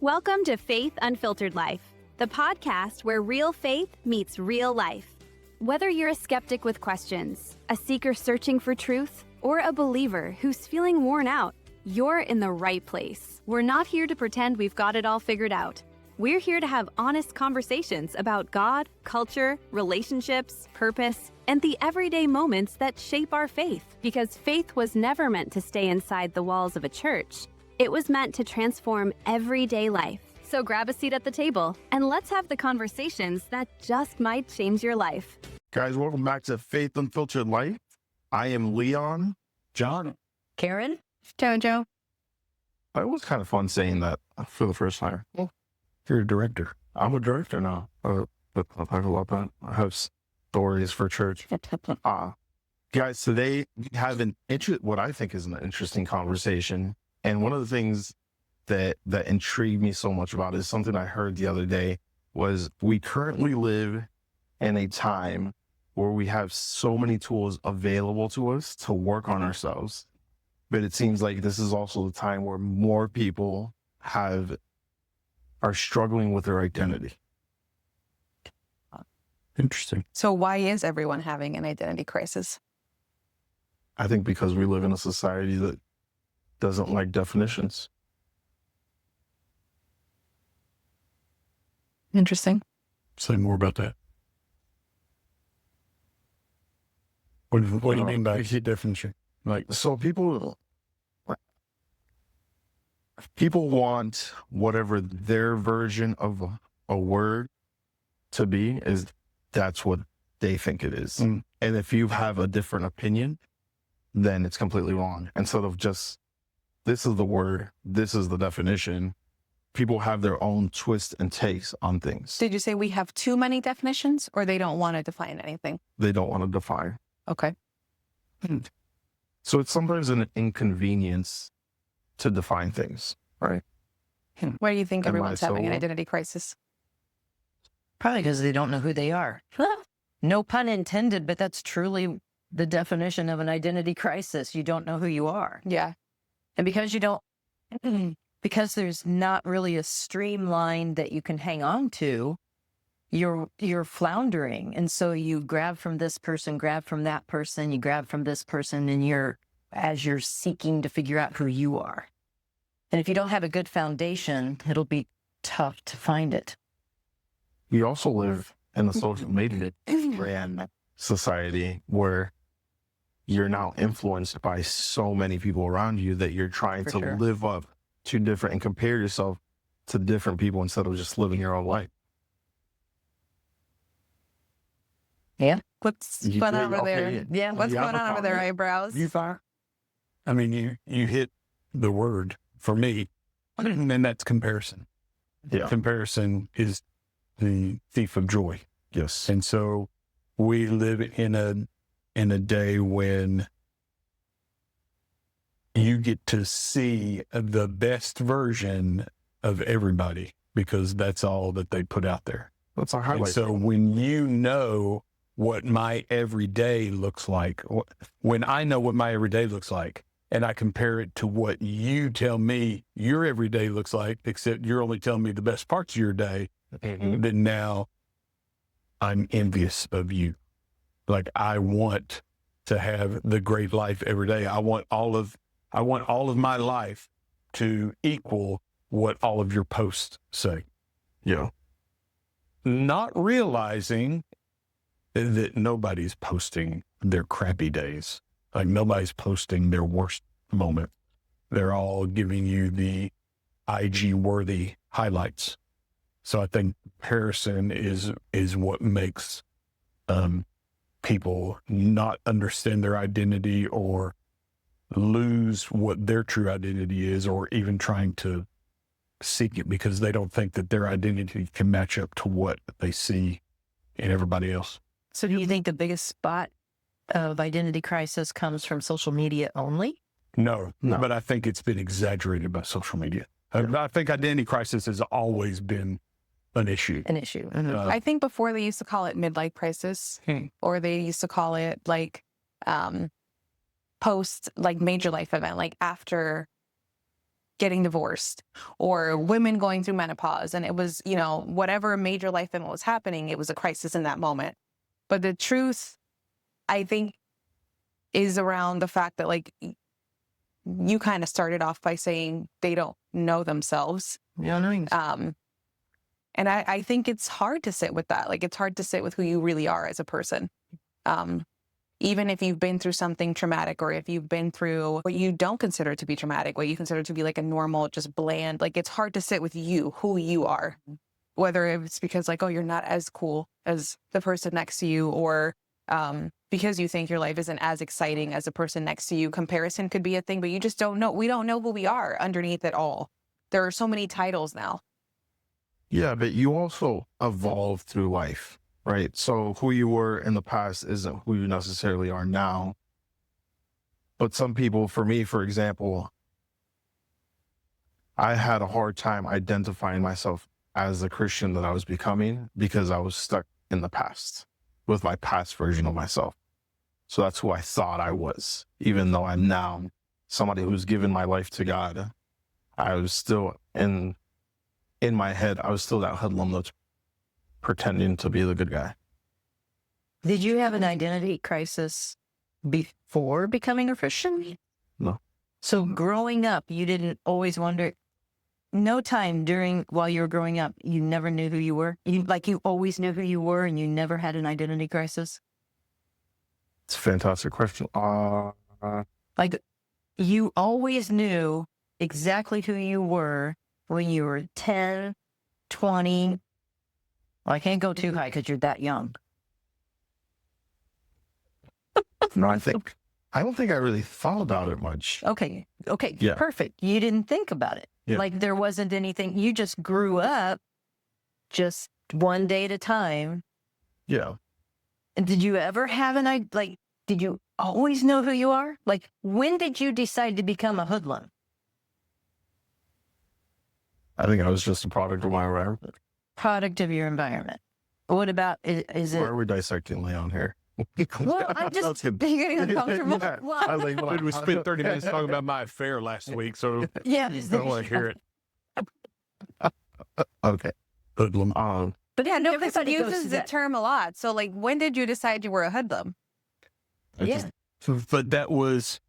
Welcome to Faith Unfiltered Life, the podcast where real faith meets real life. Whether you're a skeptic with questions, a seeker searching for truth, or a believer who's feeling worn out, you're in the right place. We're not here to pretend we've got it all figured out. We're here to have honest conversations about God, culture, relationships, purpose, and the everyday moments that shape our faith. Because faith was never meant to stay inside the walls of a church. It was meant to transform everyday life. So grab a seat at the table and let's have the conversations that just might change your life. Guys, welcome back to Faith Unfiltered Life. I am Leon. John. Karen? Jojo. It was kind of fun saying that for the first time. Well, you're a director. I'm a director now. But I'll talk about that. I have stories for church. Guys, today we have what I think is an interesting conversation. And one of the things that intrigued me so much about it is something I heard the other day was we currently live in a time where we have so many tools available to us to work on ourselves. But it seems like this is also the time where more people are struggling with their identity. Interesting. So why is everyone having an identity crisis? I think because we live in a society that doesn't like definitions. Interesting. Say more about that. What do you mean by definition? So people want whatever their version of a word to be that's what they think it is. And if you have a different opinion, then it's completely wrong. Instead of just, this is the word, this is the definition, people have their own twist and takes on things. Did you say we have too many definitions or they don't want to define anything? They don't want to define. Okay. So it's sometimes an inconvenience to define things, right? Why do you think Am I everyone's having an so- identity crisis? Probably because they don't know who they are. No pun intended, but that's truly the definition of an identity crisis. You don't know who you are. Yeah. And because because there's not really a streamline that you can hang on to, you're floundering. And so you grab from this person, grab from that person, you grab from this person, and as you're seeking to figure out who you are. And if you don't have a good foundation, it'll be tough to find it. We also live in a social media brand society where you're now influenced by so many people around you that you're trying For to sure. live up to different and compare yourself to different people instead of just living your own life. Yeah. What's You going did? on over Okay, there? yeah. Yeah. What's You have going a on over there, comment? eyebrows? You fire? I mean, you hit the word for me, and that's comparison. Yeah. Comparison is the thief of joy. Yes. And so we live in a day when you get to see the best version of everybody because that's all that they put out there. That's our And highlight. so when you know what my everyday looks like, when I know what my everyday looks like, and I compare it to what you tell me your everyday looks like, except you're only telling me the best parts of your day, then now I'm envious of you. Like I want to have the great life every day. I want all of my life to equal what all of your posts say. Yeah. Not realizing that nobody's posting their crappy days. Like nobody's posting their worst moment. They're all giving you the IG worthy highlights. So I think comparison is what makes people not understand their identity or lose what their true identity is, or even trying to seek it because they don't think that their identity can match up to what they see in everybody else. So do you think the biggest spot of identity crisis comes from social media only? No, No. but I think it's been exaggerated by social media. I think identity crisis has always been an issue. An issue. I think before they used to call it midlife crisis, or they used to call it like post like major life event, like after getting divorced or women going through menopause. And it was, you know, whatever major life event was happening, it was a crisis in that moment. But the truth, I think, is around the fact that, like, you kind of started off by saying they don't know themselves. Yeah, no. And I think it's hard to sit with that. Like, it's hard to sit with who you really are as a person. Even if you've been through something traumatic, or if you've been through what you don't consider to be traumatic, what you consider to be like a normal, just bland, like, it's hard to sit with you, who you are, whether it's because, like, oh, you're not as cool as the person next to you, or because you think your life isn't as exciting as the person next to you. Comparison could be a thing, but you just don't know. We don't know who we are underneath it all. There are so many titles now. Yeah, but you also evolve through life, right? So who you were in the past isn't who you necessarily are now. But some people, for me, for example, I had a hard time identifying myself as the Christian that I was becoming because I was stuck in the past with my past version of myself. So that's who I thought I was, even though I'm now somebody who's given my life to God. I was still in my head, I was still that hoodlum that's pretending to be the good guy. Did you have an identity crisis before becoming a Christian? No. So growing up, you didn't always wonder, no time while you were growing up, you never knew who you were? You always knew who you were and you never had an identity crisis? It's a fantastic question. Like, you always knew exactly who you were when you were 10, 20. Well, I can't go too high because you're that young. No, I don't think I really thought about it much. Okay. Yeah. Perfect. You didn't think about it. Yeah. Like, there wasn't anything. You just grew up just one day at a time. Yeah. And did you ever have did you always know who you are? Like, when did you decide to become a hoodlum? I think I was just a product of my environment. Product of your environment. What about, is Why it? are we dissecting Leon here? Well, I'm just That's good. getting uncomfortable. Yeah. Well, I was like, well, We spent 30 minutes talking about my affair last week, so yeah. I don't want to hear it. okay. Hoodlum. But Yeah, no, this everybody goes uses through the that. term a lot. So, like, when did you decide you were a hoodlum? Yeah. But that was,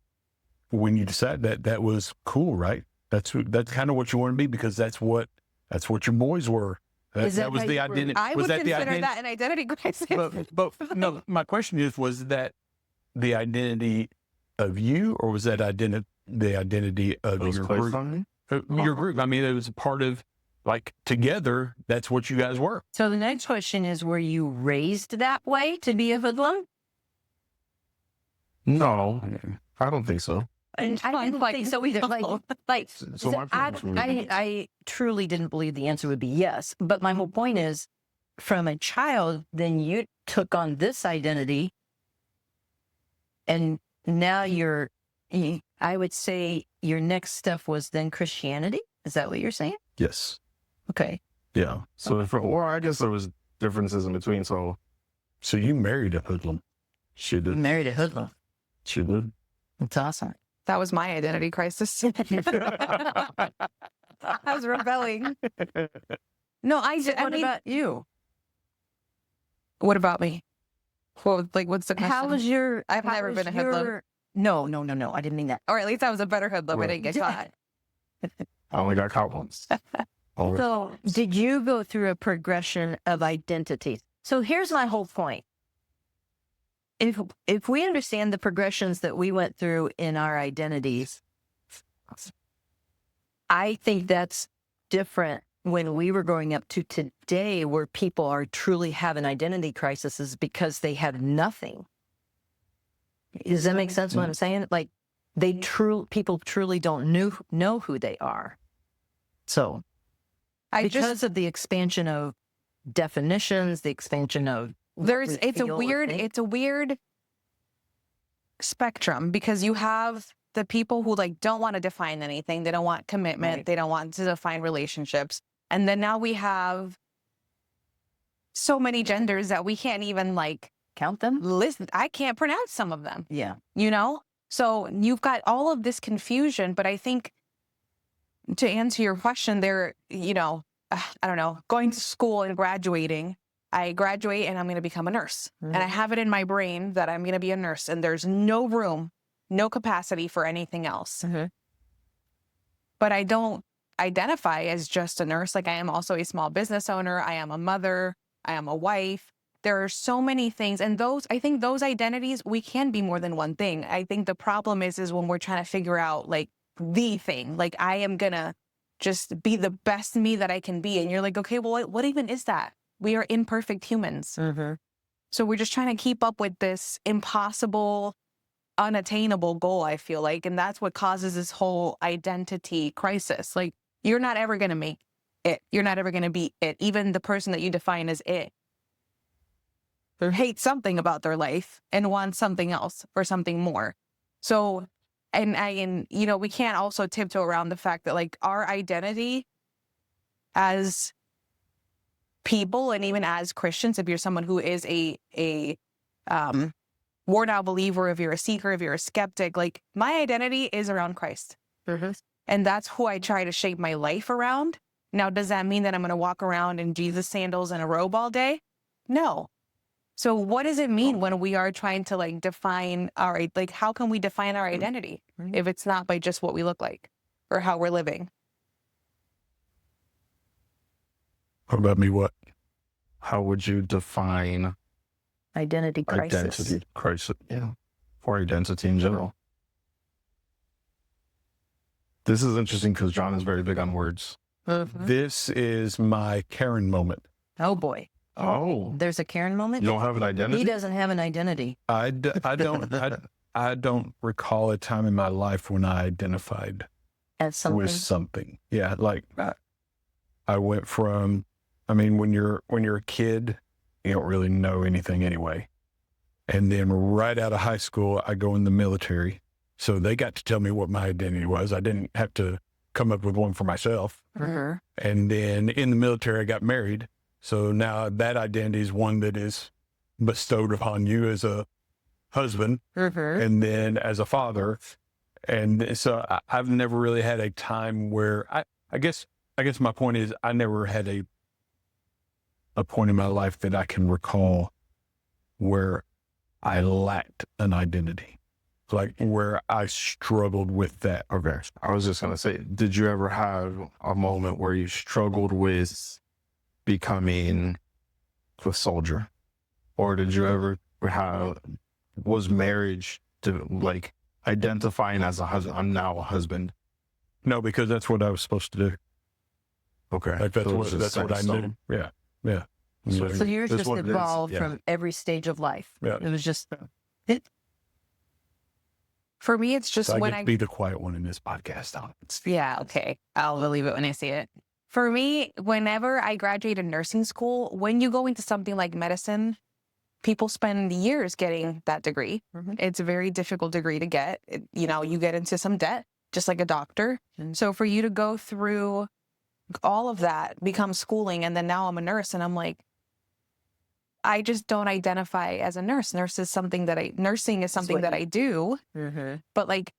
when you decided that was cool, right? That's kind of what you want to be, because that's what your boys were. Is that That was how the you were? identity. I was would that the consider identity? that an identity crisis. But no, my question was that the identity of you, or was that the identity of Those your placed group? on me? Your group. I mean, it was a part of, like, together, that's what you guys were. So the next question is, were you raised that way to be a hoodlum? No, I don't think so. And I didn't think so either. So my parents were- I truly didn't believe the answer would be yes. But my whole point is, from a child, then you took on this identity, and now I would say your next step was then Christianity. Is that what you're saying? Yes. Okay. Yeah. So, I guess there was differences in between. So So you married a hoodlum. she did. Married a hoodlum. She did. That's awesome. That was my identity crisis. I was rebelling. No, What about you? What about me? What's the question? How was your? I've how never was been a hoodlum. your- No. I didn't mean that. Or at least I was a better hoodlum. I didn't get caught. I only got caught once. All right. So, did you go through a progression of identities? So here's my whole point. If we understand the progressions that we went through in our identities, I think that's different when we were growing up to today, where people are truly having identity crises because they have nothing. Does that make sense what I'm saying? Like, people truly don't know who they are. So because of the expansion of definitions, the expansion of it's a weird spectrum, because you have the people who, like, don't want to define anything. They don't want commitment. Right. They don't want to define relationships. And then now we have so many genders that we can't even, like, count them. listen. I can't pronounce some of them, Yeah. you know? So you've got all of this confusion, but I think to answer your question, there, I don't know, going to school and graduating, I graduate and I'm going to become a nurse. And I have it in my brain that I'm going to be a nurse, and there's no room, no capacity for anything else. But I don't identify as just a nurse. Like, I am also a small business owner. I am a mother. I am a wife. There are so many things. And I think those identities, we can be more than one thing. I think the problem is when we're trying to figure out like the thing, like I am going to just be the best me that I can be. And you're like, okay, well, what even is that? We are imperfect humans. So we're just trying to keep up with this impossible, unattainable goal, I feel like. And that's what causes this whole identity crisis. Like, you're not ever going to make it. You're not ever going to be it. Even the person that you define as it hates something about their life and wants something else or something more. So, and we can't also tiptoe around the fact that like our identity as people, and even as Christians, if you're someone who is a worn out believer, if you're a seeker, if you're a skeptic, like my identity is around Christ. And that's who I try to shape my life around. Now, does that mean that I'm going to walk around in Jesus sandals and a robe all day? No. So what does it mean when we are trying to like define how can we define our identity if it's not by just what we look like or how we're living? What about me? What? How would you define Identity crisis. identity crisis? Yeah, or identity in general. This is interesting because John is very big on words. This is my Karen moment. Oh boy. Oh, There's a Karen moment? you don't have an identity? He doesn't have an identity. I don't recall a time in my life when I identified As something. with something. Yeah, like I went from, when you're a kid, you don't really know anything anyway. And then right out of high school, I go in the military. So they got to tell me what my identity was. I didn't have to come up with one for myself. And then in the military, I got married. So now that identity is one that is bestowed upon you as a husband and then as a father. And so I've never really had a time where I guess my point is I never had a point in my life that I can recall where I lacked an identity, like where I struggled with that. Okay. I was just going to say, did you ever have a moment where you struggled with becoming a soldier? Or did you ever was marriage to like identifying as a husband? I'm now a husband. No, because that's what I was supposed to do. Okay. Like that's what I knew. Yeah. Yeah. So yours That's just what it is. evolved Yeah. from every stage of life. Yeah. It was just For me, it's just So I when get to be the quiet one in this podcast. Yeah, okay. I'll believe it when I see it. For me, whenever I graduated nursing school, when you go into something like medicine, people spend years getting that degree. It's a very difficult degree to get. You get into some debt, just like a doctor. So for you to go through all of that, become schooling, and then now I'm a nurse, and I'm like, I just don't identify as a nurse. Nursing is something that I do. But like,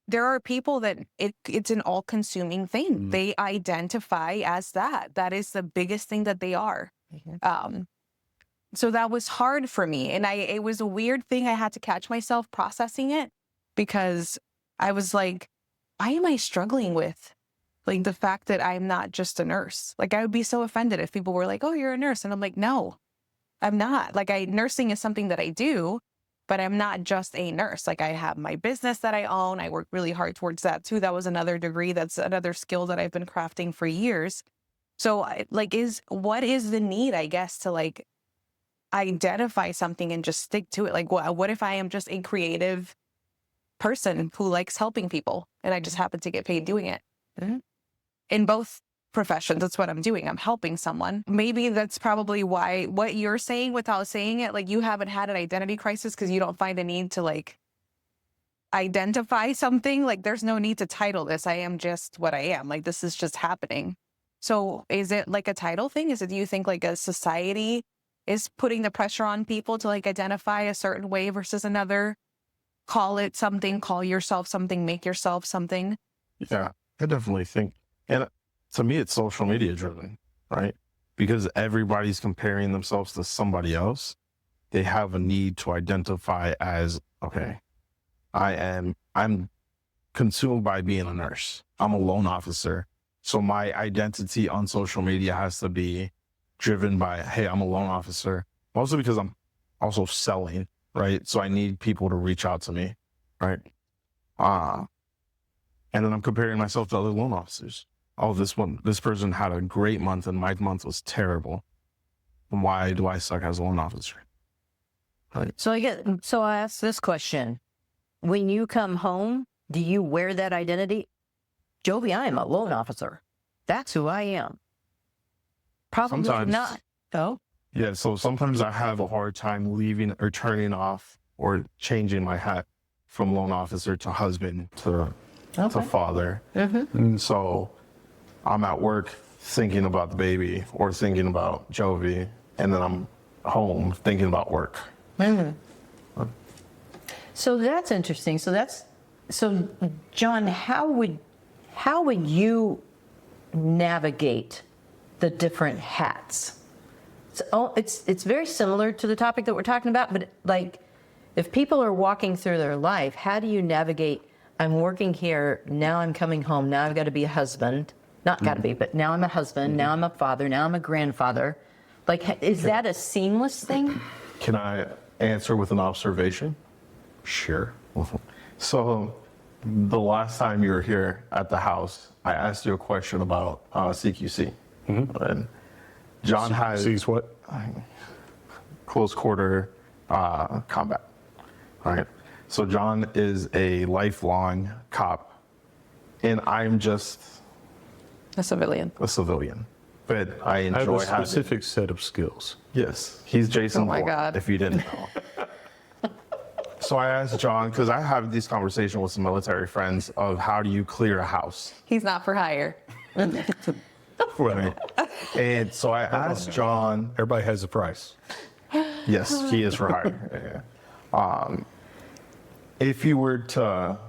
there are people that it's an all-consuming thing. They identify as that. That is the biggest thing that they are. So that was hard for me. And it was a weird thing. I had to catch myself processing it because I was like, why am I struggling with like the fact that I'm not just a nurse? Like, I would be so offended if people were like, oh, you're a nurse. And I'm like, no, I'm not. Like, nursing is something that I do, but I'm not just a nurse. Like, I have my business that I own. I work really hard towards that too. That was another degree. That's another skill that I've been crafting for years. So what is the need, I guess, to like identify something and just stick to it? Like, what if I am just a creative person who likes helping people and I just happen to get paid doing it? In both professions, that's what I'm doing. I'm helping someone. Maybe that's probably why what you're saying without saying it, like you haven't had an identity crisis because you don't find a need to like identify something. Like, there's no need to title this. I am just what I am. Like, this is just happening. So is it like a title thing? Do you think like a society is putting the pressure on people to like identify a certain way versus another? Call it something, call yourself something, make yourself something. Yeah, I definitely think And to me, it's social media driven, right? Because everybody's comparing themselves to somebody else. They have a need to identify as, okay, I'm consumed by being a nurse. I'm a loan officer. So my identity on social media has to be driven by, hey, I'm a loan officer. Mostly because I'm also selling, right? So I need people to reach out to me, right? And then I'm comparing myself to other loan officers. Oh, this person had a great month and my month was terrible. Why do I suck as a loan officer? Right. So I ask this question. When you come home, do you wear that identity? Jovi, I am a loan officer. That's who I am. Probably Sometimes not. Oh? Yeah, so sometimes I have a hard time leaving or turning off or changing my hat from loan officer to husband to father. Mm-hmm. And so I'm at work thinking about the baby or thinking about Jovi, and then I'm home thinking about work. Mm-hmm. So that's interesting. So John, how would you navigate the different hats? It's very similar to the topic that we're talking about, but like if people are walking through their life, how do you navigate? I'm working here, now I'm coming home, now I've got to be a husband. Not got to be, but now I'm a husband, now I'm a father, now I'm a grandfather. Like, is that a seamless thing? Can I answer with an observation? Sure. So the last time you were here at the house, I asked you a question about CQC. Mm-hmm. And John has... Sees what? Close quarter combat. All right. So John is a lifelong cop, and I'm just A civilian. a civilian. But I I have enjoy a having... specific set of skills. Yes, he's Jason Oh my Bourne, God. if you didn't know. So I asked John, because I have these conversations with some military friends of how do you clear a house? He's not for hire. Right. And so I asked John, Everybody has a price. yes, he is for hire. Yeah. If you were to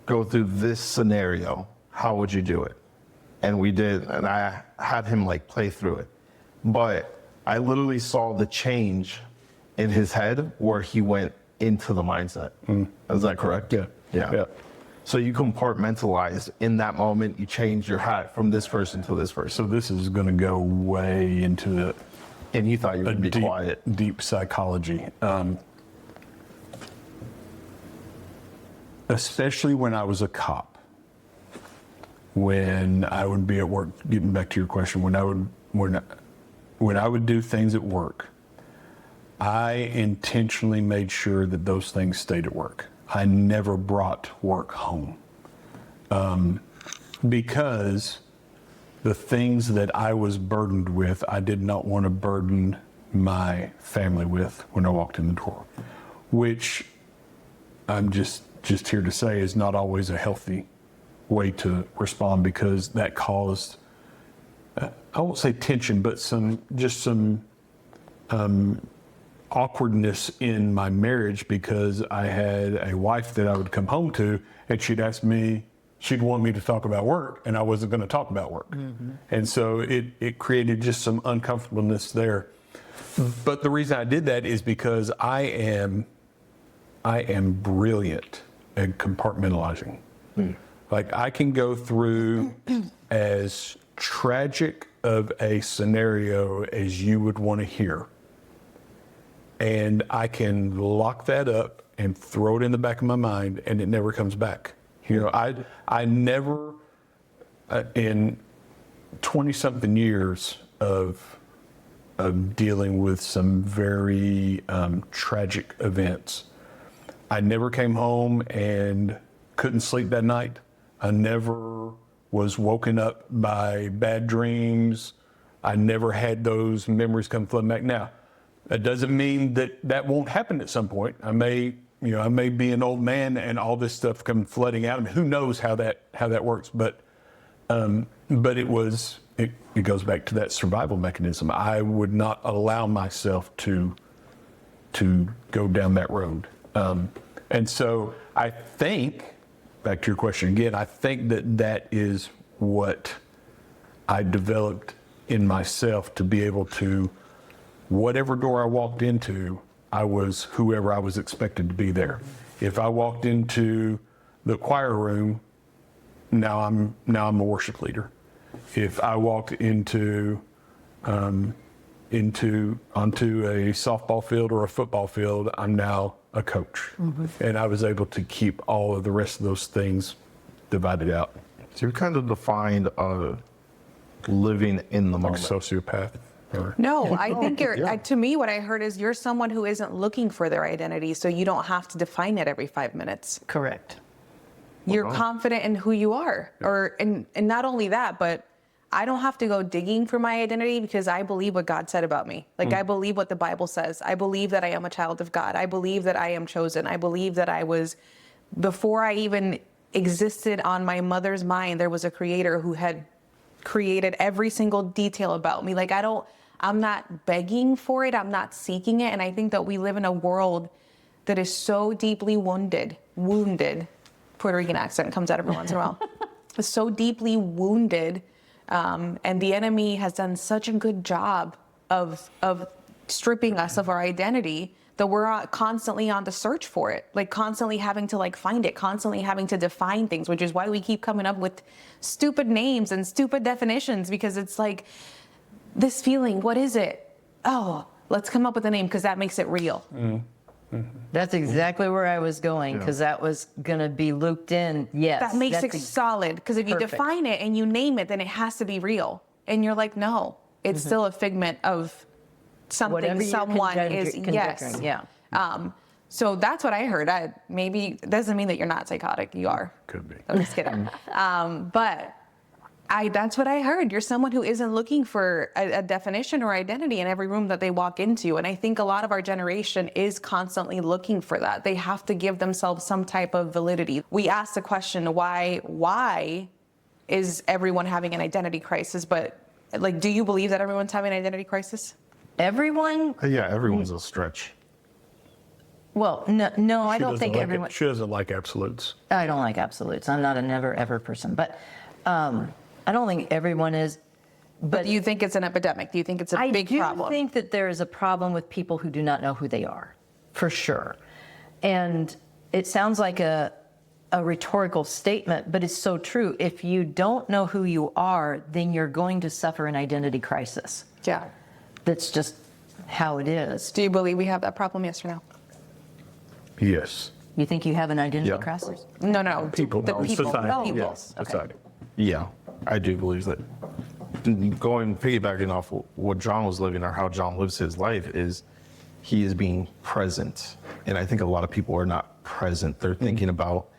go through this scenario, how would you do it? And we did, and I had him like play through it. But I literally saw the change in his head where he went into the mindset. Is that correct? Yeah. Yeah. So you compartmentalized in that moment, you changed your hat from this person to this person. So this is going to go way into And you thought you a would be deep, quiet. deep psychology. Especially when I was a cop. When I would be at work, getting back to your question, when I would do things at work, I intentionally made sure that those things stayed at work. I never brought work home. Because the things that I was burdened with, I did not want to burden my family with when I walked in the door, which I'm just here to say is not always a healthy way to respond, because that caused, I won't say tension, but some awkwardness in my marriage, because I had a wife that I would come home to and she'd ask me, she'd want me to talk about work, and I wasn't going to talk about work. Mm-hmm. And so it created just some uncomfortableness there. But the reason I did that is because I am brilliant at compartmentalizing. Like, I can go through as tragic of a scenario as you would want to hear, and I can lock that up and throw it in the back of my mind, and it never comes back. You know, I never, in 20-something years of dealing with some very tragic events, I never came home and couldn't sleep that night. I never was woken up by bad dreams. I never had those memories come flooding back. Now, that doesn't mean that won't happen at some point. I may be an old man and all this stuff come flooding out of me. Who knows how that works? But it goes back to that survival mechanism. I would not allow myself to go down that road. And so I think, back to your question again, I think that is what I developed in myself to be able to, whatever door I walked into, I was whoever I was expected to be there. If I walked into the choir room, now I'm a worship leader. If I walked onto a softball field or a football field, I'm now a coach. And I was able to keep all of the rest of those things divided out. So you kind of defined living in the Like a moment. sociopath. Or, No, I think to me, what I heard is you're someone who isn't looking for their identity, so you don't have to define it every 5 minutes. Correct. You're confident in who you are, and not only that, but I don't have to go digging for my identity because I believe what God said about me. Like I believe what the Bible says. I believe that I am a child of God. I believe that I am chosen. I believe that I was, before I even existed on my mother's mind, there was a creator who had created every single detail about me. Like I'm not begging for it. I'm not seeking it. And I think that we live in a world that is so deeply wounded. Puerto Rican accent comes out every once in a while. It's so deeply wounded. And the enemy has done such a good job of stripping us of our identity that we're constantly on the search for it, like constantly having to find it, constantly having to define things, which is why we keep coming up with stupid names and stupid definitions, because it's like, this feeling, what is it? Oh, let's come up with a name because that makes it real. That's exactly where I was going, because that was going to be looped in. Yes. That makes it solid, because if you define it and you name it, then it has to be real. And you're like, no, it's still a figment of something Whatever you're someone is. Yes. conjecturing, yeah. So that's what I heard. Maybe it doesn't mean that you're not psychotic. You are. could be. I'm just kidding. But that's what I heard. You're someone who isn't looking for a definition or identity in every room that they walk into. And I think a lot of our generation is constantly looking for that. They have to give themselves some type of validity. We ask the question, why is everyone having an identity crisis? But do you believe that everyone's having an identity crisis? Everyone? Yeah, everyone's a stretch. Well, no, I don't think like everyone. She doesn't like absolutes. I don't like absolutes. I'm not a never ever person, but I don't think everyone is. But do you think it's an epidemic? Do you think it's a big problem? I do think that there is a problem with people who do not know who they are, for sure. And it sounds like a rhetorical statement, but it's so true. If you don't know who you are, then you're going to suffer an identity crisis. Yeah. That's just how it is. Do you believe we have that problem, yes or no? Yes. You think you have an identity crisis? No. People. The people. Society. The people. Yes. Okay. Society. Yeah, I do believe that. Piggybacking off what John was living or how John lives his life is he is being present. And I think a lot of people are not present. They're thinking about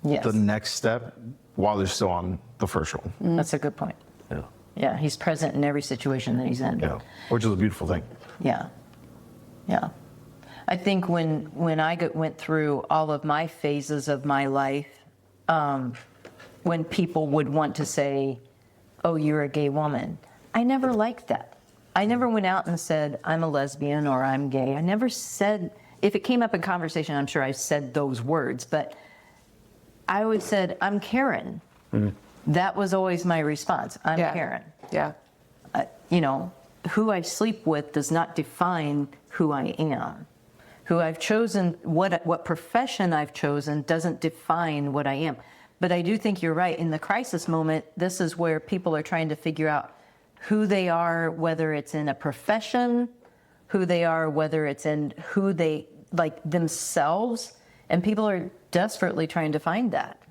the next step while they're still on the first roll. That's a good point. Yeah. Yeah, he's present in every situation that he's in. Yeah, which is a beautiful thing. Yeah. I think when I went through all of my phases of my life, when people would want to say, oh, you're a gay woman, I never liked that. I never went out and said, I'm a lesbian or I'm gay. I never said, if it came up in conversation, I'm sure I said those words, but I always said, I'm Karen. That was always my response. I'm Karen. Yeah. Who I sleep with does not define who I am. Who I've chosen, what profession I've chosen doesn't define what I am. But I do think you're right. In the crisis moment, this is where people are trying to figure out who they are, whether it's in a profession, who they are, whether it's in who they like themselves. And people are desperately trying to find that.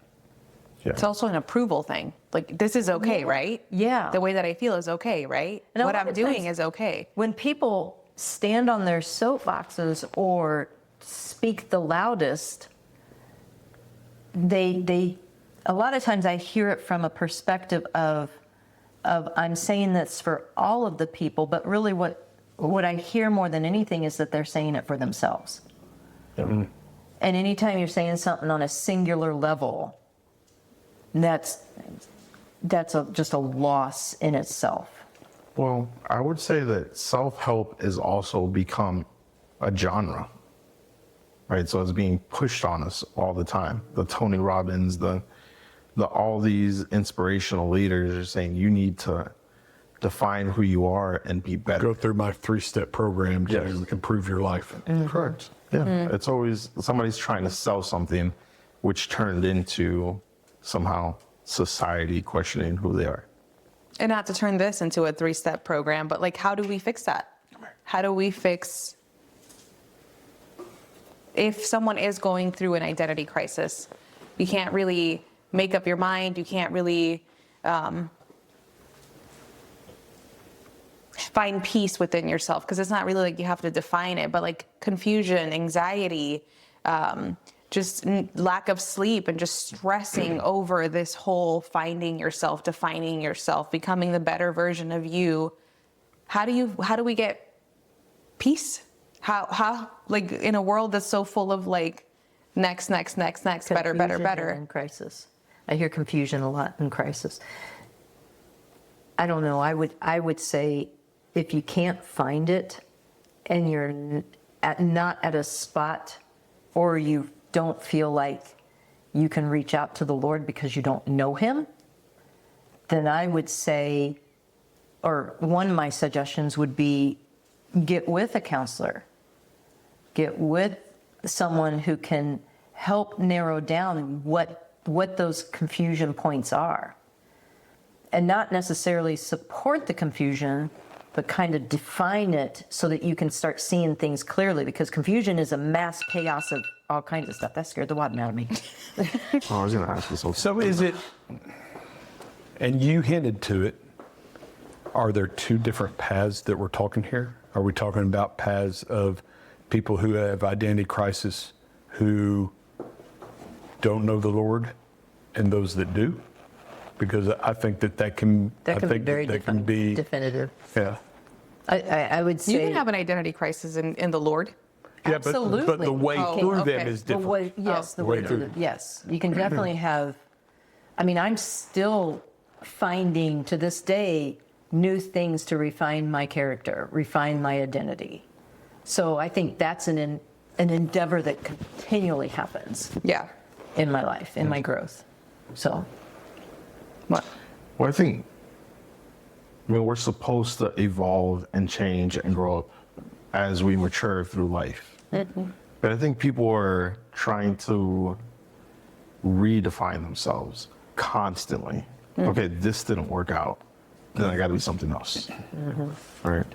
Yeah. It's also an approval thing. Like, this is okay, right? Yeah. The way that I feel is okay, right? And a what lot I'm of doing times- is okay. When people stand on their soapboxes or speak the loudest, they a lot of times I hear it from a perspective of I'm saying this for all of the people, but really what I hear more than anything is that they're saying it for themselves. And anytime you're saying something on a singular level, that's just a loss in itself. Well, I would say that self-help has also become a genre, right? So it's being pushed on us all the time. The Tony Robbins, the all these inspirational leaders are saying you need to define who you are and be better. Go through my 3-step program to improve your life. Correct. Yeah. It's always somebody's trying to sell something, which turned into somehow society questioning who they are. And not to turn this into a 3-step program, but like, how do we fix that? How do we fix if someone is going through an identity crisis? You can't really make up your mind. You can't really find peace within yourself, because it's not really like you have to define it, but like confusion, anxiety, just lack of sleep, and just stressing over this whole finding yourself, defining yourself, becoming the better version of you. How do we get peace? How like in a world that's so full of like next, better. In crisis. I hear confusion a lot in crisis. I don't know. I would say if you can't find it and you're not at a spot, or you don't feel like you can reach out to the Lord because you don't know him, then I would say, or one of my suggestions would be, get with a counselor. Get with someone who can help narrow down what those confusion points are. And not necessarily support the confusion, but kind of define it so that you can start seeing things clearly, because confusion is a mass chaos of all kinds of stuff. That scared the water out of me. I was going to ask you something. So is it, and you hinted to it, are there 2 different paths that we're talking here? Are we talking about paths of people who have identity crisis who don't know the Lord, and those that do? Because I think that can be definitive. Yeah. I would say You can have an identity crisis in the Lord. Yeah, absolutely. but the way through them is The different. way, yes, the The way way through through. yes. You can definitely have, I mean, I'm still finding to this day new things to refine my character, refine my identity. So I think that's an endeavor that continually happens Yeah. in my life, in my growth. So, What? Well, we're supposed to evolve and change and grow up as we mature through life. But I think people are trying to redefine themselves constantly. Okay, this didn't work out. Then I got to be something else. Right?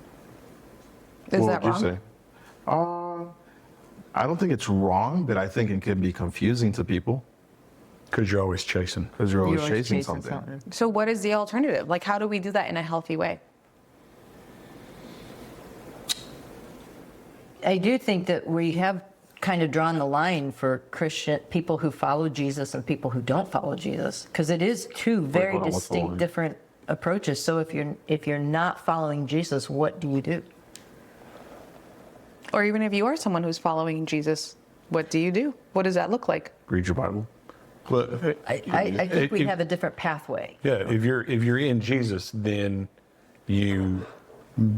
Is What that would wrong? you say? I don't think it's wrong, but I think it can be confusing to people Because you're always chasing. because you're always you're always chasing something. So what is the alternative? Like, how do we do that in a healthy way? I do think that we have kind of drawn the line for Christian people who follow Jesus and people who don't follow Jesus, because it is 2 very hold on, what's the distinct, line? different approaches. So if you're not following Jesus, what do you do? Or even if you are someone who's following Jesus, what do you do? What does that look like? Read your Bible. But I think we have a different pathway. yeah, if you're in Jesus, then you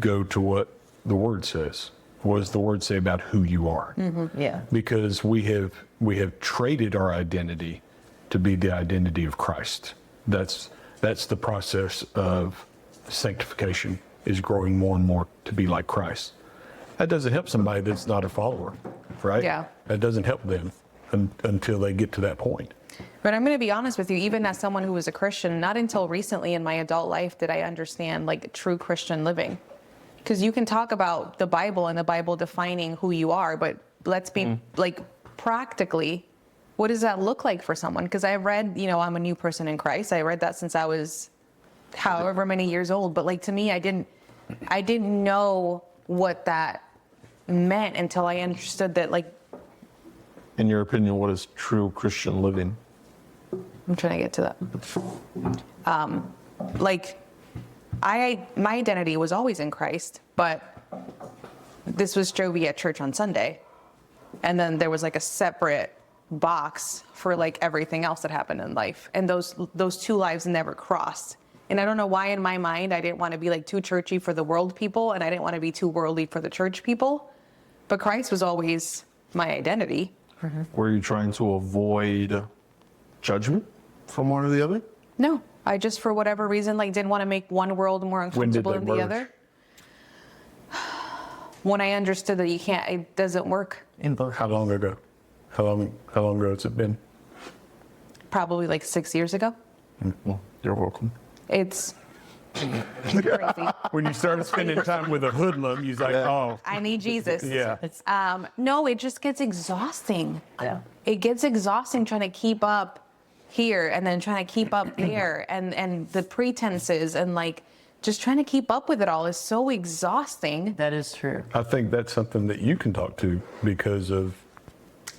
go to what the Word says. What does the Word say about who you are? Yeah. Because we have traded our identity to be the identity of Christ. That's the process of sanctification, is growing more and more to be like Christ. That doesn't help somebody that's not a follower, right? Yeah. That doesn't help them until they get to that point. But I'm going to be honest with you, even as someone who was a Christian, not until recently in my adult life did I understand like true Christian living. Because you can talk about the Bible and the Bible defining who you are, but let's be like practically, what does that look like for someone? Because I read, I'm a new person in Christ. I read that since I was however many years old. But like to me, I didn't know what that meant until I understood that, like, In your opinion, what is true Christian living? I'm trying to get to that. My identity was always in Christ, but this was Joby at church on Sunday. And then there was like a separate box for like everything else that happened in life. And those 2 lives never crossed. And I don't know why in my mind I didn't want to be like too churchy for the world people, and I didn't want to be too worldly for the church people. But Christ was always my identity. Were you trying to avoid judgment? from one or the other? No, I just, for whatever reason, like didn't want to make one world more uncomfortable than the other. When I understood that it doesn't work. How long ago? How long ago has it been? Probably like 6 years ago. Well, you're welcome. It's crazy. When you started spending time with a hoodlum, you're like, oh. I need Jesus. Yeah. No, it just gets exhausting. Yeah. It gets exhausting trying to keep up here and then trying to keep up there and the pretenses and like just trying to keep up with it all is so exhausting. That is true. I think that's something that you can talk to because of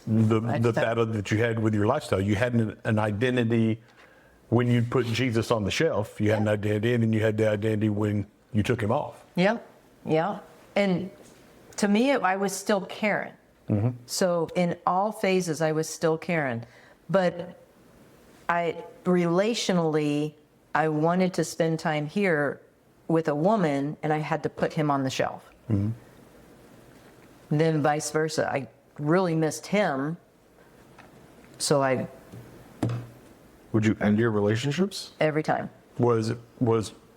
the battle that you had with your lifestyle. You had an identity when you put Jesus on the shelf. You had an identity, and then you had the identity when you took him off. Yeah, yeah. And to me, I was still Karen. Mm-hmm. So in all phases, I was still Karen. But relationally, I wanted to spend time here with a woman, and I had to put him on the shelf. Mm-hmm. And then vice versa. I really missed him, so I... Would you end your relationships? Every time. Was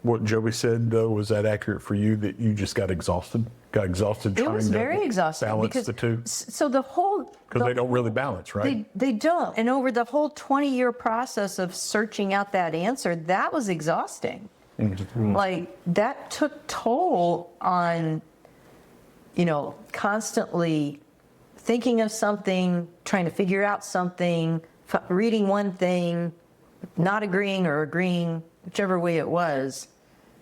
what Joey said, though, was that accurate for you, that you just got exhausted? Trying it was very exhausting balance because the two? So the whole... Because they don't really balance, right? They don't. And over the whole 20-year process of searching out that answer, that was exhausting. Mm-hmm. Like, that took toll on, constantly thinking of something, trying to figure out something, reading one thing, not agreeing or agreeing, whichever way it was.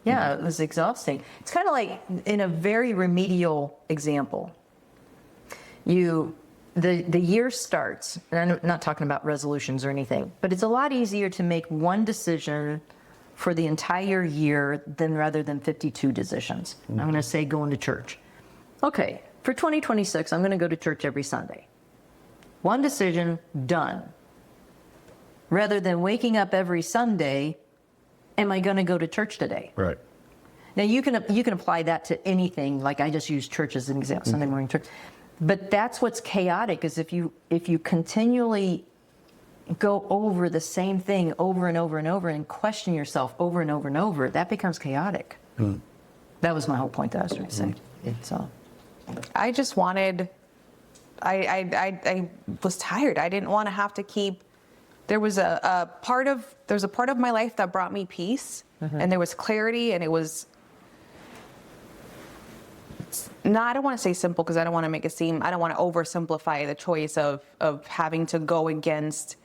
Yeah, it was exhausting. It's kind of like in a very remedial example. The year starts, and I'm not talking about resolutions or anything, but it's a lot easier to make one decision for the entire year rather than 52 decisions. Mm-hmm. I'm going to say going to church. Okay, for 2026, I'm going to go to church every Sunday. One decision, done. Rather than waking up every Sunday, am I going to go to church today? Right. Now you can apply that to anything. Like I just use church as an example, Sunday morning church. But that's what's chaotic is if you continually go over the same thing over and over and over and question yourself over and over and over, that becomes chaotic. Mm. That was my whole point that I was trying to say. So, I just wanted. I was tired. I didn't want to have to keep. There was a part of my life that brought me peace, mm-hmm. and there was clarity, and it was. No, I don't want to say simple because I don't want to make it seem. I don't want to oversimplify the choice of having to go against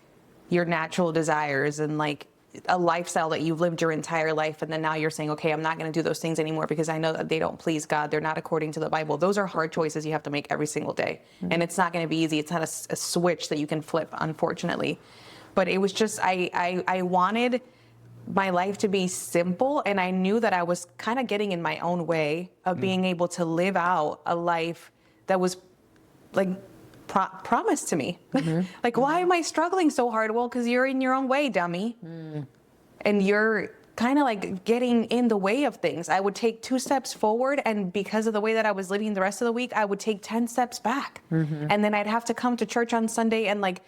your natural desires and like a lifestyle that you've lived your entire life, and then now you're saying, okay, I'm not going to do those things anymore because I know that they don't please God. They're not according to the Bible. Those are hard choices you have to make every single day, mm-hmm. and it's not going to be easy. It's not a switch that you can flip, unfortunately. But it was just I wanted my life to be simple, and I knew that I was kind of getting in my own way of being able to live out a life that was like promised to me. Mm-hmm. Like, why am I struggling so hard? Well, because you're in your own way, dummy. Mm. And you're kind of like getting in the way of things. I would take 2 steps forward, and because of the way that I was living the rest of the week, I would take 10 steps back. Mm-hmm. And then I'd have to come to church on Sunday and like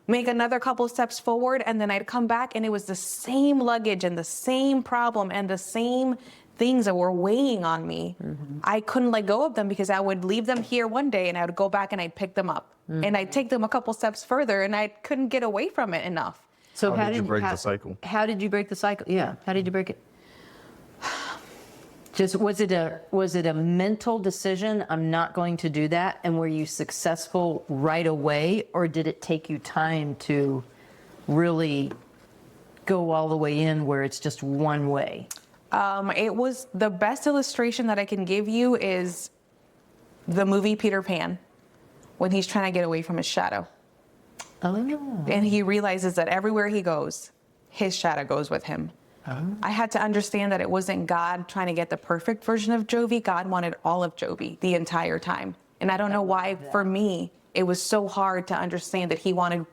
make another couple steps forward, and then I'd come back and it was the same luggage and the same problem and the same things that were weighing on me. Mm-hmm. I couldn't let go of them because I would leave them here one day and I would go back and I'd pick them up. Mm-hmm. And I'd take them a couple steps further and I couldn't get away from it enough. So how did you break the cycle? How did you break the cycle? Yeah, how did you break it? Just was it a mental decision? I'm not going to do that. And were you successful right away, or did it take you time to really go all the way in where it's just one way? It was the best illustration that I can give you is the movie Peter Pan, when he's trying to get away from his shadow. Oh. And he realizes that everywhere he goes, his shadow goes with him. I had to understand that it wasn't God trying to get the perfect version of Jovi. God wanted all of Jovi the entire time. And I don't know why, for me, it was so hard to understand that he wanted,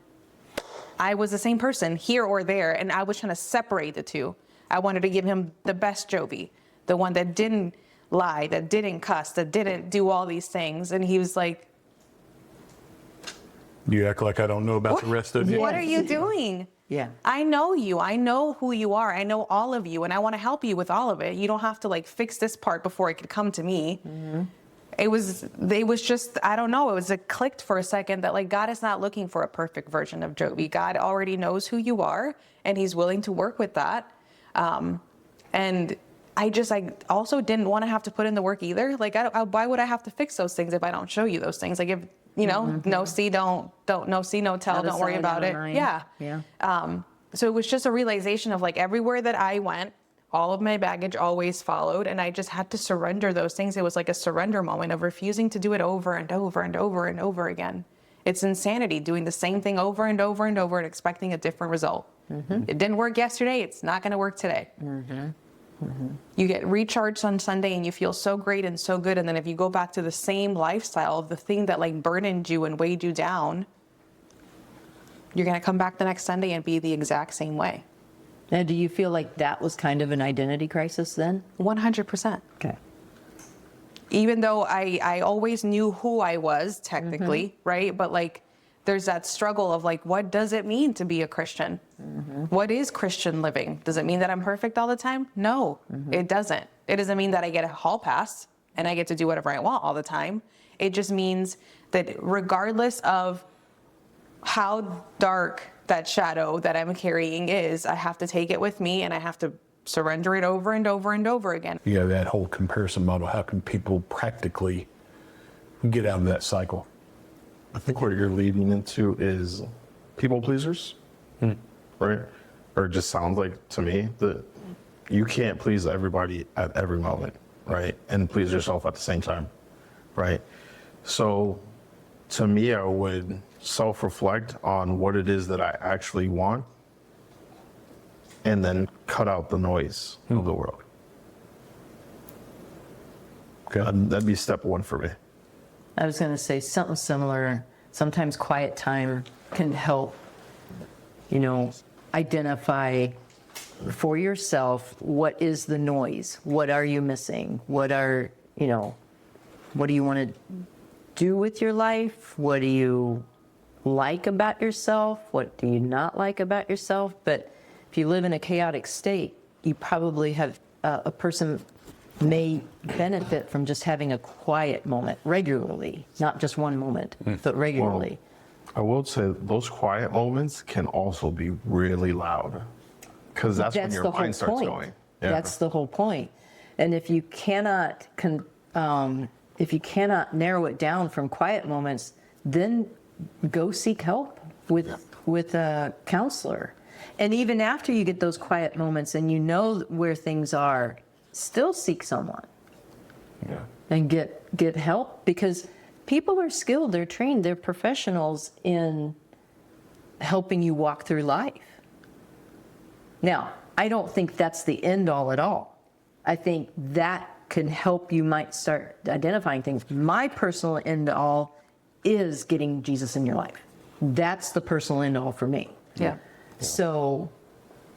I was the same person here or there, and I was trying to separate the two. I wanted to give him the best Jovi, the one that didn't lie, that didn't cuss, that didn't do all these things. And he was like, you act like I don't know about the rest of you. What are you doing? Yeah. I know you. I know who you are. I know all of you, and I want to help you with all of it. You don't have to like fix this part before it could come to me. It was just, I don't know. It was clicked for a second that like God is not looking for a perfect version of Jovi. God already knows who you are, and He's willing to work with that. And I also didn't want to have to put in the work either. Like, why would I have to fix those things if I don't show you those things? Like, if no see, don't no see, no tell, don't worry about it. Yeah. So it was just a realization of like everywhere that I went, all of my baggage always followed, and I just had to surrender those things. It was like a surrender moment of refusing to do it over and over and over and over again. It's insanity doing the same thing over and over and over and expecting a different result. It didn't work yesterday. It's not going to work today. You get recharged on Sunday and you feel so great and so good. And then if you go back to the same lifestyle, the thing that like burdened you and weighed you down, you're going to come back the next Sunday and be the exact same way. Now, do you feel like that was kind of an identity crisis then? 100%. Okay. Even though I always knew who I was technically, right? But like, there's that struggle of like, what does it mean to be a Christian? What is Christian living? Does it mean that I'm perfect all the time? No, it doesn't. It doesn't mean that I get a hall pass and I get to do whatever I want all the time. It just means that regardless of how dark that shadow that I'm carrying is, I have to take it with me and I have to surrender it over and over and over again. Yeah, that whole comparison model, how can people practically get out of that cycle? I think what you're leading into is people pleasers, right? Or it just sounds like to me that you can't please everybody at every moment, right? And please yourself at the same time, right? So to me, I would self-reflect on what it is that I actually want and then cut out the noise of the world. Okay. That'd be step one for me. I was going to say something similar. Sometimes quiet time can help, identify for yourself what is the noise. What are you missing? What do you want to do with your life? What do you like about yourself? What do you not like about yourself? But if you live in a chaotic state, you probably have a person may benefit from just having a quiet moment regularly, not just one moment, but regularly. Well, I will say those quiet moments can also be really loud because that's when your mind starts going. Yeah. That's the whole point. And if you cannot narrow it down from quiet moments, then go seek help with a counselor. And even after you get those quiet moments and you know where things are, still seek someone and get help, because people are skilled, they're trained, they're professionals in helping you walk through life. Now, I don't think that's the end all at all. I think that can help you might start identifying things. My personal end all is getting Jesus in your life. That's the personal end all for me. Yeah. So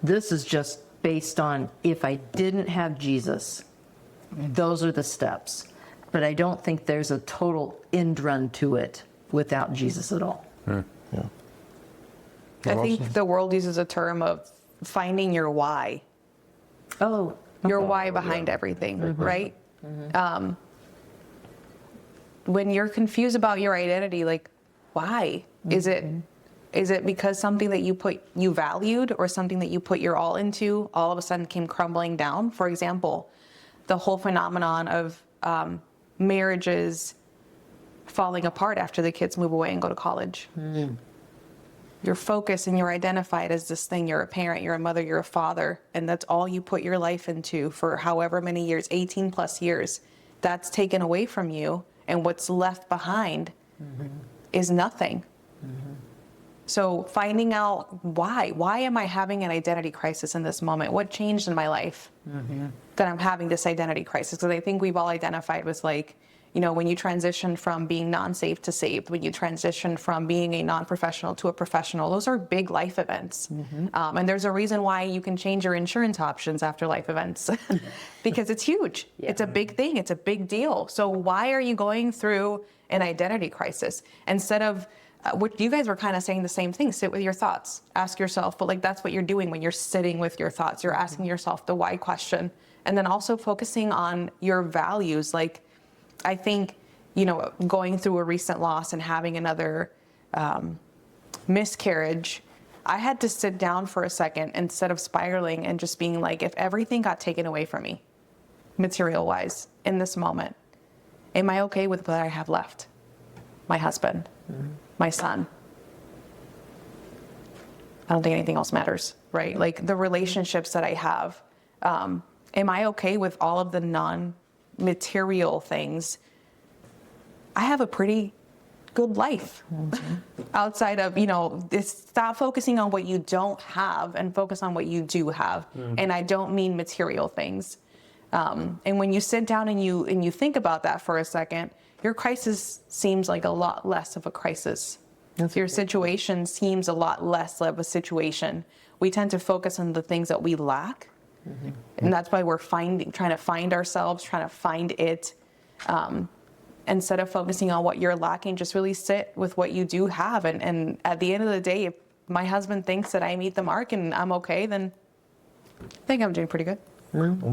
this is just based on if I didn't have Jesus, those are the steps. But I don't think there's a total end run to it without Jesus at all. Yeah. I think the world uses a term of finding your why. Oh. Your why behind everything, right? When you're confused about your identity, like, why? Is it because something that you valued or something that you put your all into all of a sudden came crumbling down? For example, the whole phenomenon of marriages falling apart after the kids move away and go to college. You're focused and you're identified as this thing. You're a parent, you're a mother, you're a father, and that's all you put your life into for however many years, 18 plus years. That's taken away from you, and what's left behind is nothing. So finding out why am I having an identity crisis in this moment? What changed in my life that I'm having this identity crisis? Because I think we've all identified with, like, when you transition from being non-saved to saved, when you transition from being a non-professional to a professional, those are big life events. And there's a reason why you can change your insurance options after life events because it's huge. Yeah. It's a big thing. It's a big deal. So why are you going through an identity crisis? Instead of What you guys were kind of saying the same thing. Sit with your thoughts. Ask yourself, but like that's what you're doing when you're sitting with your thoughts. You're asking yourself the why question, and then also focusing on your values. Like, I think, you know, going through a recent loss and having another miscarriage, I had to sit down for a second instead of spiraling and just being like, if everything got taken away from me, material-wise, in this moment, am I okay with what I have left? My husband, my son. I don't think anything else matters, right? Like the relationships that I have. Am I okay with all of the non-material things? I have a pretty good life outside of, you know, stop focusing on what you don't have and focus on what you do have. And I don't mean material things. And when you sit down and you think about that for a second, your crisis seems like a lot less of a crisis. Your situation seems a lot less of a situation. We tend to focus on the things that we lack. And that's why we're trying to find ourselves, trying to find it. Instead of focusing on what you're lacking, just really sit with what you do have. And at the end of the day, if my husband thinks that I meet the mark and I'm okay, then I think I'm doing pretty good.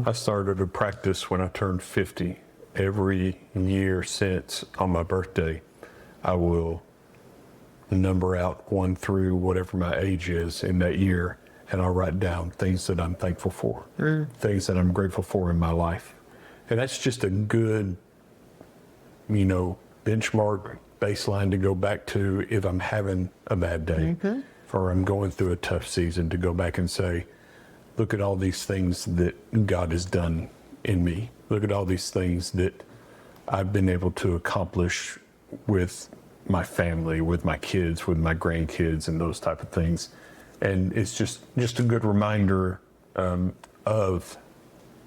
I started a practice when I turned 50. Every year since on my birthday, I will number out 1 through whatever my age is in that year, and I'll write down things that I'm thankful for, things that I'm grateful for in my life. And that's just a good, you know, benchmark baseline to go back to if I'm having a bad day or I'm going through a tough season, to go back and say, look at all these things that God has done in me. Look at all these things that I've been able to accomplish with my family, with my kids, with my grandkids, and those type of things. And it's just a good reminder of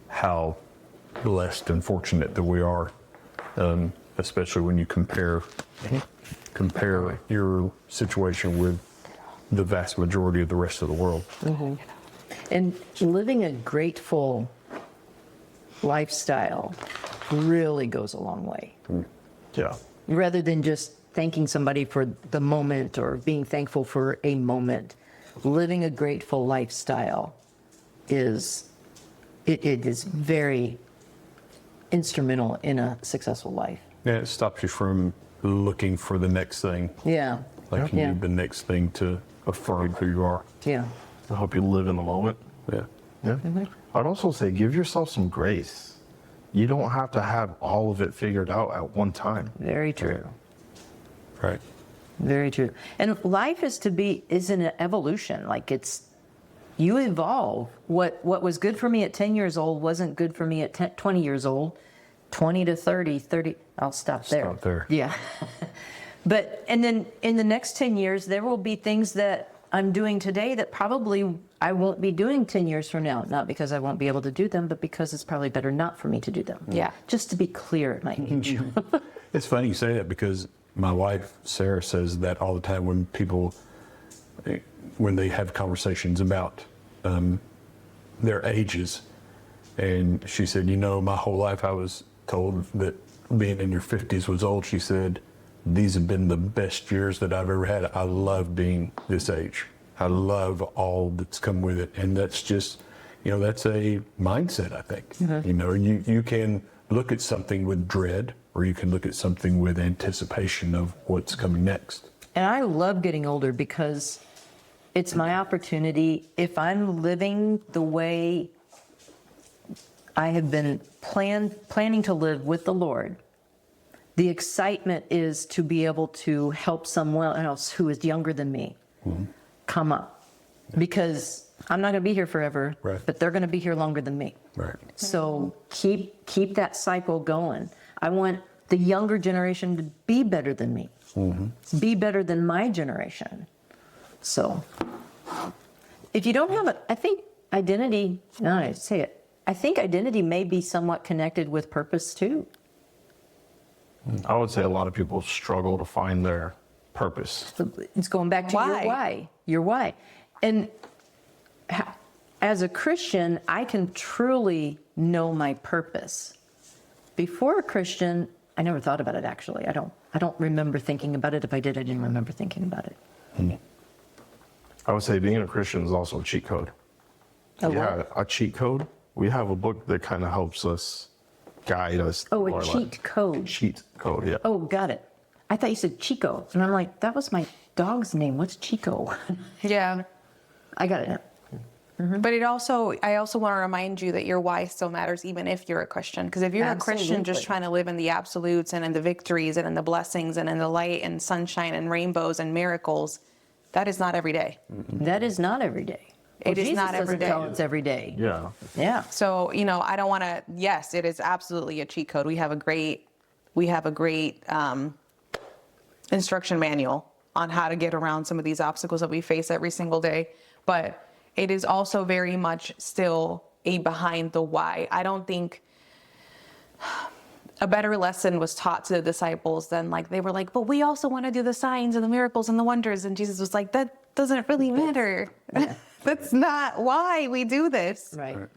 how blessed and fortunate that we are, especially when you compare your situation with the vast majority of the rest of the world. And living a grateful lifestyle really goes a long way. Yeah. Rather than just thanking somebody for the moment or being thankful for a moment, living a grateful lifestyle is very instrumental in a successful life. Yeah, it stops you from looking for the next thing. Yeah. Like you need the next thing to affirm who you are. Yeah. To help you live in the moment. Yeah. Yeah. I'd also say give yourself some grace. You don't have to have all of it figured out at one time. Very true. Right. Very true. And life is an evolution. Like you evolve. What was good for me at 10 years old wasn't good for me at 20 years old. 20 to 30, I'll stop there. Stop there. Yeah. And then in the next 10 years, there will be things that I'm doing today that probably I won't be doing 10 years from now. Not because I won't be able to do them, but because it's probably better not for me to do them. Yeah. Just to be clear at my age. It's funny you say that, because my wife, Sarah, says that all the time when they have conversations about their ages. And she said, you know, my whole life I was told that being in your 50s was old. She said, these have been the best years that I've ever had. I love being this age. I love all that's come with it. And that's just, you know, that's a mindset, I think. You know, you can look at something with dread, or you can look at something with anticipation of what's coming next. And I love getting older because it's my opportunity. If I'm living the way I have been planning to live with the Lord, the excitement is to be able to help someone else who is younger than me come up. Because I'm not going to be here forever, but they're going to be here longer than me. Right. So keep that cycle going. I want the younger generation to be better than me, be better than my generation. So if you don't have I think identity, I think identity may be somewhat connected with purpose too. I would say a lot of people struggle to find their purpose. It's going back to your why. And as a Christian, I can truly know my purpose. Before a Christian, I never thought about it, actually. I don't remember thinking about it. If I did, I didn't remember thinking about it. I would say being a Christian is also a cheat code. A Yeah, what? a cheat code. We have a book that kind of helps us guide us. Oh, through a our cheat life. code. Cheat code, yeah. Oh, got it. I thought you said Chico. And I'm like, that was my dog's name. What's Chico? Yeah. I got it now. But I also want to remind you that your why still matters, even if you're a Christian. Because if you're a Christian just Absolutely. trying to live in the absolutes and in the victories and in the blessings and in the light and sunshine and rainbows and miracles, that is not every day. That is not every day. Well, It is Jesus not every doesn't day. tell it's every day. Yeah. Yeah. So, I don't want to, yes, it is absolutely a cheat code. We have a great instruction manual on how to get around some of these obstacles that we face every single day. But it is also very much still a behind the why. I don't think a better lesson was taught to the disciples than they were like, but we also want to do the signs and the miracles and the wonders. And Jesus was like, that doesn't really matter. Yeah. That's not why we do this. Right.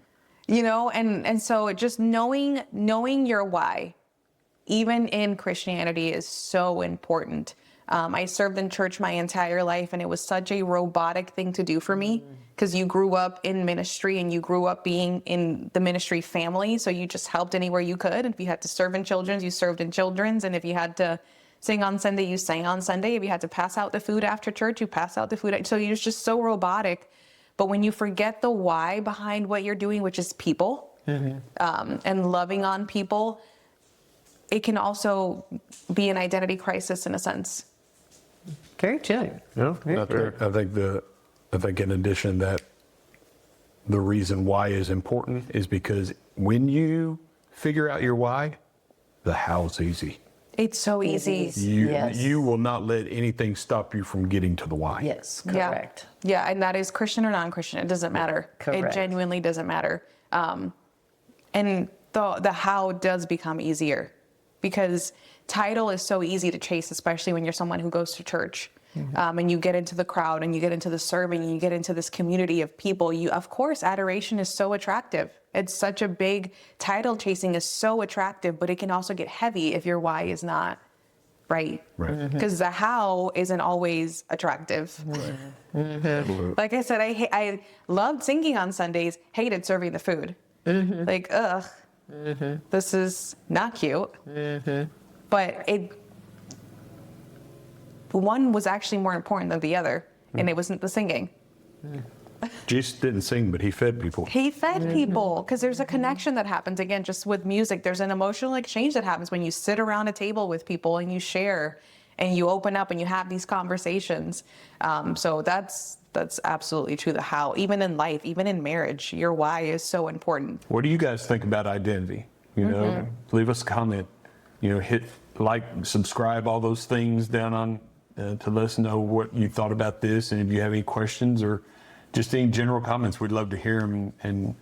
And so just knowing your why, even in Christianity, is so important. I served in church my entire life, and it was such a robotic thing to do for me, because you grew up in ministry and you grew up being in the ministry family. So you just helped anywhere you could. And if you had to serve in children's, you served in children's. And if you had to sing on Sunday, you sang on Sunday. If you had to pass out the food after church, you pass out the food. So you're just so robotic. But when you forget the why behind what you're doing, which is people, and loving on people, it can also be an identity crisis in a sense. Very true. Yeah. I think in addition that the reason why is important is because when you figure out your why, the how's easy. It's so easy. Yes. You will not let anything stop you from getting to the why. Yes, correct. Yeah, and that is Christian or non-Christian. It doesn't matter. Correct. It genuinely doesn't matter. And the how does become easier, because title is so easy to chase, especially when you're someone who goes to church. And you get into the crowd and you get into the serving and you get into this community of people. Of course, adoration is so attractive. It's such a big title chasing is so attractive, but it can also get heavy if your why is not right. Because the how isn't always attractive. Like I said, I loved singing on Sundays, hated serving the food. This is not cute. But one was actually more important than the other, and it wasn't the singing. Jesus didn't sing, but he fed people. He fed people, because there's a connection that happens, again, just with music. There's an emotional exchange that happens when you sit around a table with people and you share and you open up and you have these conversations. So that's absolutely true. The how, even in life, even in marriage, your why is so important. What do you guys think about identity? Leave us a comment. Hit like, subscribe, all those things down on to let us know what you thought about this, and if you have any questions or just any general comments, we'd love to hear them. And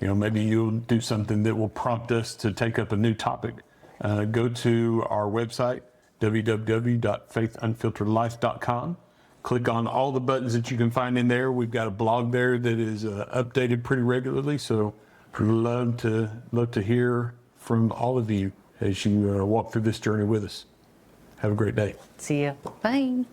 maybe you'll do something that will prompt us to take up a new topic. Go to our website, www.faithunfilteredlife.com. Click on all the buttons that you can find in there. We've got a blog there that is updated pretty regularly, so we'd love to hear from all of you as you walk through this journey with us. Have a great day. See ya. Bye.